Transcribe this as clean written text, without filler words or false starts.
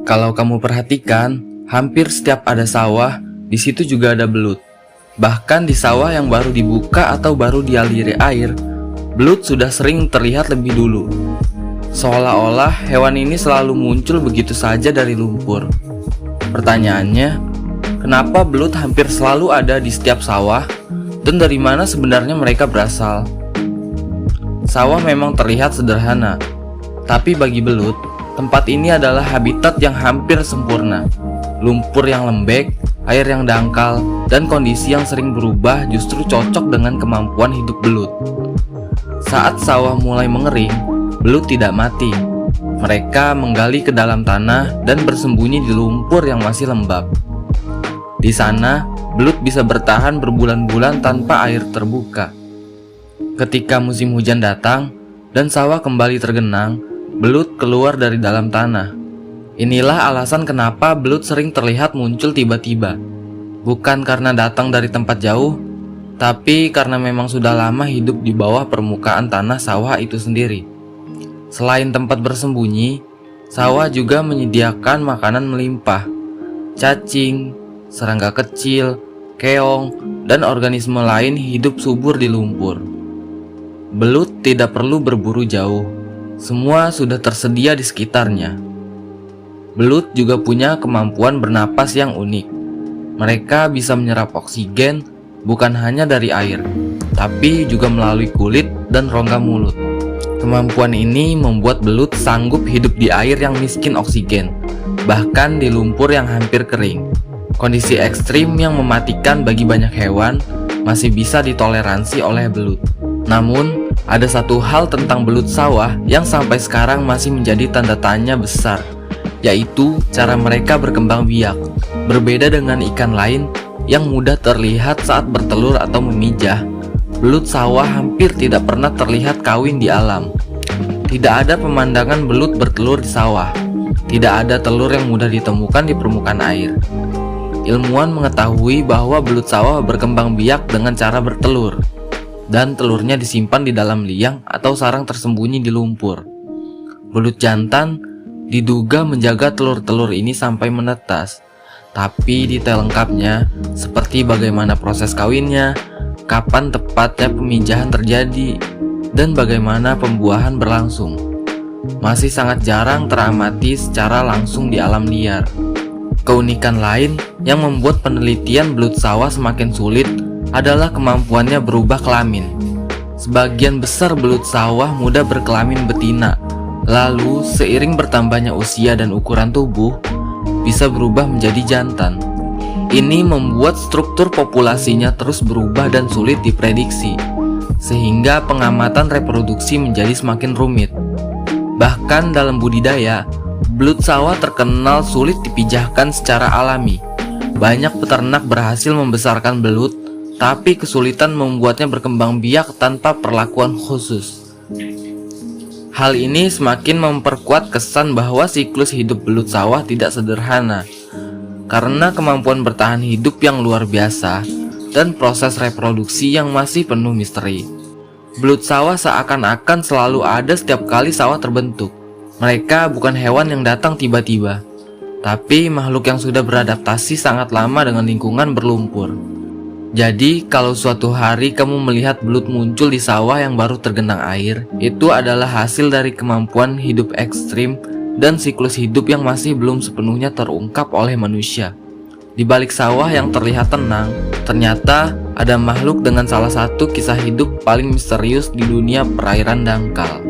Kalau kamu perhatikan, hampir setiap ada sawah, di situ juga ada belut. Bahkan di sawah yang baru dibuka atau baru dialiri air, belut sudah sering terlihat lebih dulu. Seolah-olah hewan ini selalu muncul begitu saja dari lumpur. Pertanyaannya, kenapa belut hampir selalu ada di setiap sawah, dan dari mana sebenarnya mereka berasal? Sawah memang terlihat sederhana, tapi bagi belut, tempat ini adalah habitat yang hampir sempurna. Lumpur yang lembek, air yang dangkal, dan kondisi yang sering berubah justru cocok dengan kemampuan hidup belut. Saat sawah mulai mengering, belut tidak mati. Mereka menggali ke dalam tanah dan bersembunyi di lumpur yang masih lembab. Di sana, belut bisa bertahan berbulan-bulan tanpa air terbuka. Ketika musim hujan datang dan sawah kembali tergenang, belut keluar dari dalam tanah. Inilah alasan kenapa belut sering terlihat muncul tiba-tiba. Bukan karena datang dari tempat jauh, tapi karena memang sudah lama hidup di bawah permukaan tanah sawah itu sendiri. Selain tempat bersembunyi, sawah juga menyediakan makanan melimpah. Cacing, serangga kecil, keong, dan organisme lain hidup subur di lumpur. Belut tidak perlu berburu jauh, semua sudah tersedia di sekitarnya. Belut juga punya kemampuan bernapas yang unik. Mereka bisa menyerap oksigen bukan hanya dari air, tapi juga melalui kulit dan rongga mulut. Kemampuan ini membuat belut sanggup hidup di air yang miskin oksigen, bahkan di lumpur yang hampir kering. Kondisi ekstrim yang mematikan bagi banyak hewan masih bisa ditoleransi oleh belut. Namun, ada satu hal tentang belut sawah yang sampai sekarang masih menjadi tanda tanya besar, yaitu cara mereka berkembang biak. Berbeda dengan ikan lain yang mudah terlihat saat bertelur atau memijah, belut sawah hampir tidak pernah terlihat kawin di alam. Tidak ada pemandangan belut bertelur di sawah. Tidak ada telur yang mudah ditemukan di permukaan air. Ilmuwan mengetahui bahwa belut sawah berkembang biak dengan cara bertelur, dan telurnya disimpan di dalam liang atau sarang tersembunyi di lumpur. Belut jantan diduga menjaga telur-telur ini sampai menetas, tapi detail lengkapnya seperti bagaimana proses kawinnya, kapan tepatnya pemijahan terjadi, dan bagaimana pembuahan berlangsung, masih sangat jarang teramati secara langsung di alam liar. Keunikan lain yang membuat penelitian belut sawah semakin sulit adalah kemampuannya berubah kelamin. Sebagian besar belut sawah mudah berkelamin betina, lalu seiring bertambahnya usia dan ukuran tubuh, bisa berubah menjadi jantan. Ini membuat struktur populasinya terus berubah dan sulit diprediksi, sehingga pengamatan reproduksi menjadi semakin rumit. Bahkan dalam budidaya, belut sawah terkenal sulit dipijahkan secara alami. Banyak peternak berhasil membesarkan belut, tapi kesulitan membuatnya berkembang biak tanpa perlakuan khusus. Hal ini semakin memperkuat kesan bahwa siklus hidup belut sawah tidak sederhana, karena kemampuan bertahan hidup yang luar biasa dan proses reproduksi yang masih penuh misteri. Belut sawah seakan-akan selalu ada setiap kali sawah terbentuk. Mereka bukan hewan yang datang tiba-tiba, tapi makhluk yang sudah beradaptasi sangat lama dengan lingkungan berlumpur. Jadi, kalau suatu hari kamu melihat belut muncul di sawah yang baru tergenang air, itu adalah hasil dari kemampuan hidup ekstrim dan siklus hidup yang masih belum sepenuhnya terungkap oleh manusia. Di balik sawah yang terlihat tenang, ternyata ada makhluk dengan salah satu kisah hidup paling misterius di dunia perairan dangkal.